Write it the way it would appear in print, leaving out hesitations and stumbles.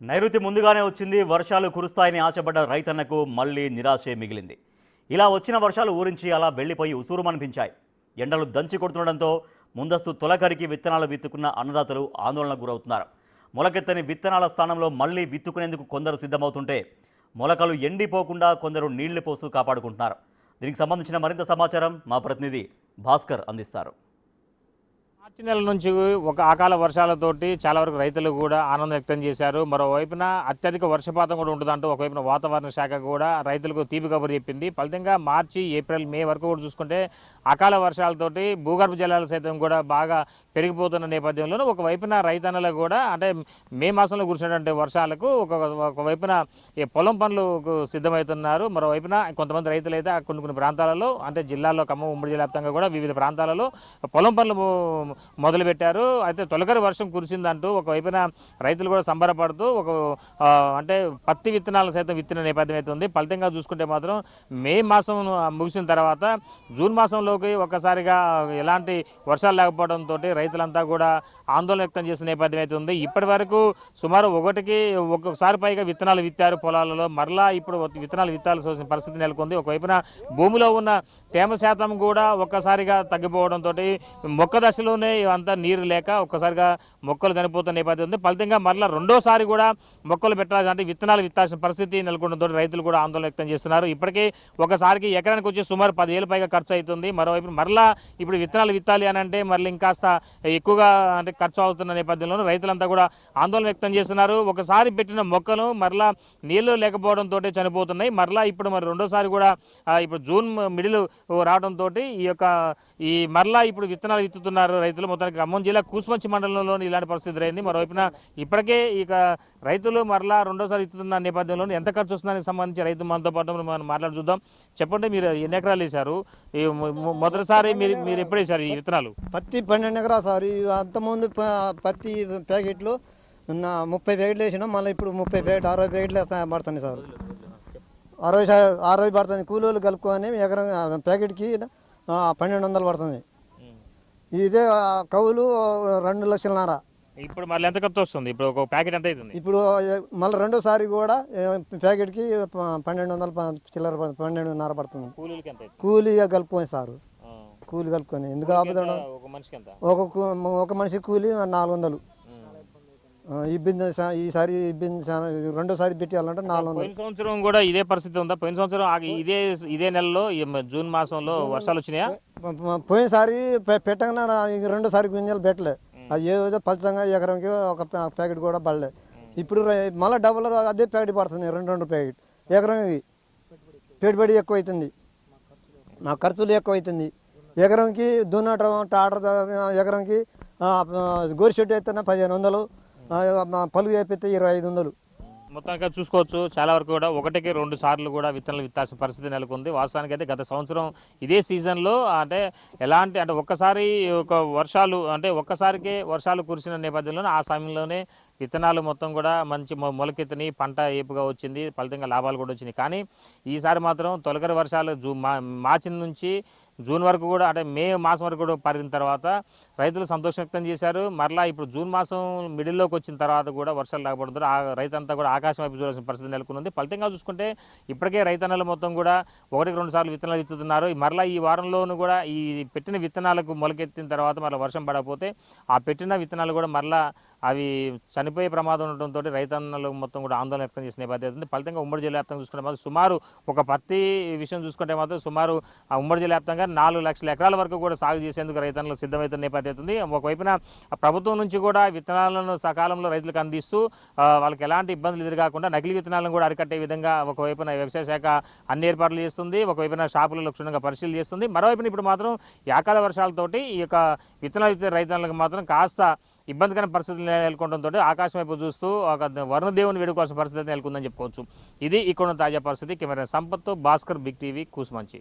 నైరుతి ముందుగానే వచ్చింది. వర్షాలు కురుస్తాయని ఆశపడ్డ రైతన్నకు మళ్లీ నిరాశే మిగిలింది. ఇలా వచ్చిన వర్షాలు ఊరించి అలా వెళ్లిపోయి ఉసూరుమనిపించాయి. ఎండలు దంచి కొడుతుండడంతో ముందస్తు తొలకరికి విత్తనాలు విత్తుకున్న అన్నదాతలు ఆందోళనకు గురవుతున్నారు. మొలకెత్తని విత్తనాల స్థానంలో మళ్లీ విత్తుకునేందుకు కొందరు సిద్ధమవుతుంటే మొలకలు ఎండిపోకుండా కొందరు నీళ్లు పోసు కాపాడుకుంటున్నారు. దీనికి సంబంధించిన మరింత సమాచారం మా ప్రతినిధి భాస్కర్ అందిస్తారు. మార్చి నెల నుంచి ఒక అకాల వర్షాలతోటి చాలా వరకు రైతులు కూడా ఆనందం వ్యక్తం చేశారు. మరోవైపున అత్యధిక వర్షపాతం కూడా ఉంటుందంటూ ఒకవైపున వాతావరణ శాఖ కూడా రైతులకు తీపి కబురు చెప్పింది. ఫలితంగా మార్చి, ఏప్రిల్, మే వరకు కూడా చూసుకుంటే అకాల వర్షాలతోటి భూగర్భ జలాలు సైతం కూడా బాగా పెరిగిపోతున్న నేపథ్యంలో ఒకవైపున రైతన్నలకు కూడా అంటే మే మాసంలో కురిసినటువంటి వర్షాలకు ఒకవైపున పొలం పనులకు సిద్ధమవుతున్నారు. మరోవైపున కొంతమంది రైతులు అయితే కొన్ని ప్రాంతాలలో అంటే జిల్లాలో ఖమ్మం ఉమ్మడి జిల్లా వ్యాప్తంగా కూడా వివిధ ప్రాంతాలలో పొలం పనులు మొదలుపెట్టారు. అయితే తొలకరి వర్షం కురిసిందంటూ ఒకవైపున రైతులు కూడా సంబరపడుతూ అంటే పత్తి విత్తనాలు సైతం విత్తిన నేపథ్యం అయితే ఉంది. ఫలితంగా చూసుకుంటే మాత్రం మే మాసం ముగిసిన తర్వాత జూన్ మాసంలోకి ఒక్కసారిగా ఎలాంటి వర్షాలు లేకపోవడంతో రైతులంతా కూడా ఆందోళన వ్యక్తం చేసిన నేపథ్యం అయితే ఉంది. ఇప్పటి వరకు సుమారు ఒక్కొక్కసారి పైగా విత్తనాలు విత్తారు పొలాలలో. మరలా ఇప్పుడు విత్తనాలు విత్తాల్సిన పరిస్థితి నెలకొంది. ఒకవైపున భూమిలో ఉన్న తేమ శాతం కూడా ఒక్కసారిగా తగ్గిపోవడంతో మొక్క దశలోనే అంతా నీరు లేక ఒక్కసారిగా మొక్కలు చనిపోతున్న నేపథ్యం ఉంది. ఫలితంగా మరలా రెండోసారి కూడా మొక్కలు పెట్టాల్సి అంటే విత్తనాలు విత్తాల్సిన పరిస్థితి నెలకొనడంతో రైతులు కూడా ఆందోళన వ్యక్తం చేస్తున్నారు. ఇప్పటికే ఒకసారికి ఎకరానికి వచ్చి సుమారు 10,000 పైగా ఖర్చు అవుతుంది. మరోవైపు మరలా ఇప్పుడు విత్తనాలు విత్తాలి అని అంటే మళ్ళీ ఇంకాస్త ఎక్కువగా అంటే ఖర్చు అవుతున్న నేపథ్యంలో రైతులంతా కూడా ఆందోళన వ్యక్తం చేస్తున్నారు. ఒకసారి పెట్టిన మొక్కలు మరలా నీళ్లు లేకపోవడంతో చనిపోతున్నాయి. మరలా ఇప్పుడు మరి రెండోసారి కూడా ఇప్పుడు జూన్ మిడిల్ రావడంతో ఈ మరలా ఇప్పుడు విత్తనాలు విత్తుతున్నారు రైతులు. మొత్తానికి ఖమ్మం జిల్లా కూసుమంచి మండలంలోని ఇలాంటి పరిస్థితి ఎదురైంది. మరోవైపున ఇప్పటికే రైతులు మరలా రెండోసారి విత్తుతున్న నేపథ్యంలో ఎంత ఖర్చు వస్తుందానికి సంబంధించి రైతు మనతో పాటు మనం మాట్లాడి చూద్దాం. చెప్పండి, మీరు ఎన్ని ఎకరాలు వేశారు? మొదటిసారి మీరు ఎప్పుడు వేశారు ఈ విత్తనాలు? పత్తి 12 ఎకరాలు సార్. అంతకుముందు పత్తి ప్యాకెట్లు 30 ప్యాకెట్లు వేసినాం. మళ్ళీ ఇప్పుడు 30 ప్యాకెట్ 60 ప్యాకెట్లు పడుతుంది సార్. 60 పడుతుంది. కూలీలు కలుపుకొని ఎకరం ప్యాకెట్కి 1,200 పడుతుంది. ఇదే కౌలు 2,00,000. ఇప్పుడు మళ్ళీ ఎంత ఖర్చు వస్తుంది? ఇప్పుడు ఒక ప్యాకెట్ ఎంత అవుతుంది? ఇప్పుడు మళ్ళీ రెండోసారి కూడా ప్యాకెట్కి 1,200 చిల్లర 1,200 పడుతుంది. కూలీ కలుపుకొని సార్. కూలి కలుపుకొని ఎందుకు ఆపుతాడు? ఒక మనిషి కూలి 400. ఇబ్బంది ఈసారి ఇబ్బంది రెండోసారి పెట్టాలంటే 400. పోయిన సంవత్సరం కూడా ఇదే పరిస్థితి ఉందా? పోయిన సంవత్సరం ఇదే నెలలో జూన్ మాసంలో వర్షాలు వచ్చినాయా? పోయినసారి పెట్టగానే రెండోసారి గింజలు పెట్టలే. అది ఏదో పలచంగా ఎకరంకి ఒక ప్యాకెట్ కూడా పడలే. ఇప్పుడు మళ్ళీ డబుల్ అదే ప్యాకెట్ పడుతుంది. 2 ప్యాకెట్ ఎకరంకి. పెట్టుబడి ఎక్కువ అవుతుంది, మా ఖర్చులు ఎక్కువ అవుతుంది. ఎకరంకి దున్నటం టాటర్ ఎకరంకి గోరి చెట్టు అయితే 1,500, పలుగు వేపితే 2,500. మొత్తంగా చూసుకోవచ్చు చాలా వరకు కూడా 1కి 2 సార్లు కూడా విత్తనాలు విత్తాల్సిన పరిస్థితి నెలకొంది. వాస్తవానికి అయితే గత సంవత్సరం ఇదే సీజన్లో అంటే ఎలాంటి అంటే ఒక్కసారి ఒక్కసారికే వర్షాలు కురిసిన నేపథ్యంలో ఆ సమయంలోనే విత్తనాలు మొత్తం కూడా మంచి మొలకెత్తిని, పంట ఏపుగా వచ్చింది, ఫలితంగా లాభాలు కూడా వచ్చినాయి. కానీ ఈసారి మాత్రం తొలకరి వర్షాలు మార్చి నుంచి జూన్ వరకు కూడా అంటే మే మాసం వరకు కూడా పరిగిన తర్వాత రైతులు సంతోషం వ్యక్తం చేశారు. మరలా ఇప్పుడు జూన్ మాసం మిడిల్లోకి వచ్చిన తర్వాత కూడా వర్షాలు లేకపోవడంతో రైతంతా కూడా ఆకాశం వైపు చూడాల్సిన పరిస్థితి నెలకొంది. ఫలితంగా చూసుకుంటే ఇప్పటికే రైతన్నలు మొత్తం కూడా 1కి 2 సార్లు విత్తనాలు విత్తుతున్నారు. మరలా ఈ వారంలోనూ కూడా ఈ పెట్టిన విత్తనాలకు మొలకెత్తిన తర్వాత మరలా వర్షం పడకపోతే ఆ పెట్టిన విత్తనాలు కూడా మరలా అవి చనిపోయే ప్రమాదం ఉండటంతో రైతన్నలు మొత్తం కూడా ఆందోళన వ్యక్తం చేసిన నేపథ్యం ఉంది. ఫలితంగా ఉమ్మడి జిల్లా వ్యాప్తంగా చూసుకుంటే మాత్రం సుమారు ఒక పత్తి విషయం చూసుకుంటే మాత్రం సుమారు ఉమ్మడి జిల్లా వ్యాప్తంగా 4 లక్షల ఎకరాల వరకు కూడా సాగు చేసేందుకు రైతన్నలు సిద్ధమవుతున్న నేపథ్యం ఉంది. ఒకవైపున ప్రభుత్వం నుంచి కూడా విత్తనాలను సకాలంలో రైతులకు అందిస్తూ వాళ్ళకి ఎలాంటి ఇబ్బందులు ఎదురుకాకుండా నకిలీ విత్తనాలను కూడా అరికట్టే విధంగా ఒకవైపున వ్యవసాయ శాఖ అన్ని ఏర్పాట్లు చేస్తుంది. ఒకవైపున షాపులలో క్షుణ్ణంగా పరిశీలన చేస్తుంది. మరోవైపున ఇప్పుడు మాత్రం ఈ అకాల వర్షాలతోటి ఈ యొక్క విత్తనాలు విత్తే రైతన్నలకు మాత్రం కాస్త ఇబ్బందికర పరిస్థితులు నెలకొనడంతో ఆకాశం వైపు చూస్తూ ఒక వరుణదేవుని వేడుకోవాల్సిన పరిస్థితి నెలకొందని చెప్పుకోవచ్చు. ఇది ఇక్కడ తాజా పరిస్థితి. కెమెరా సంపత్తో భాస్కర్, బిగ్ టీవీ, కూసుమంచి.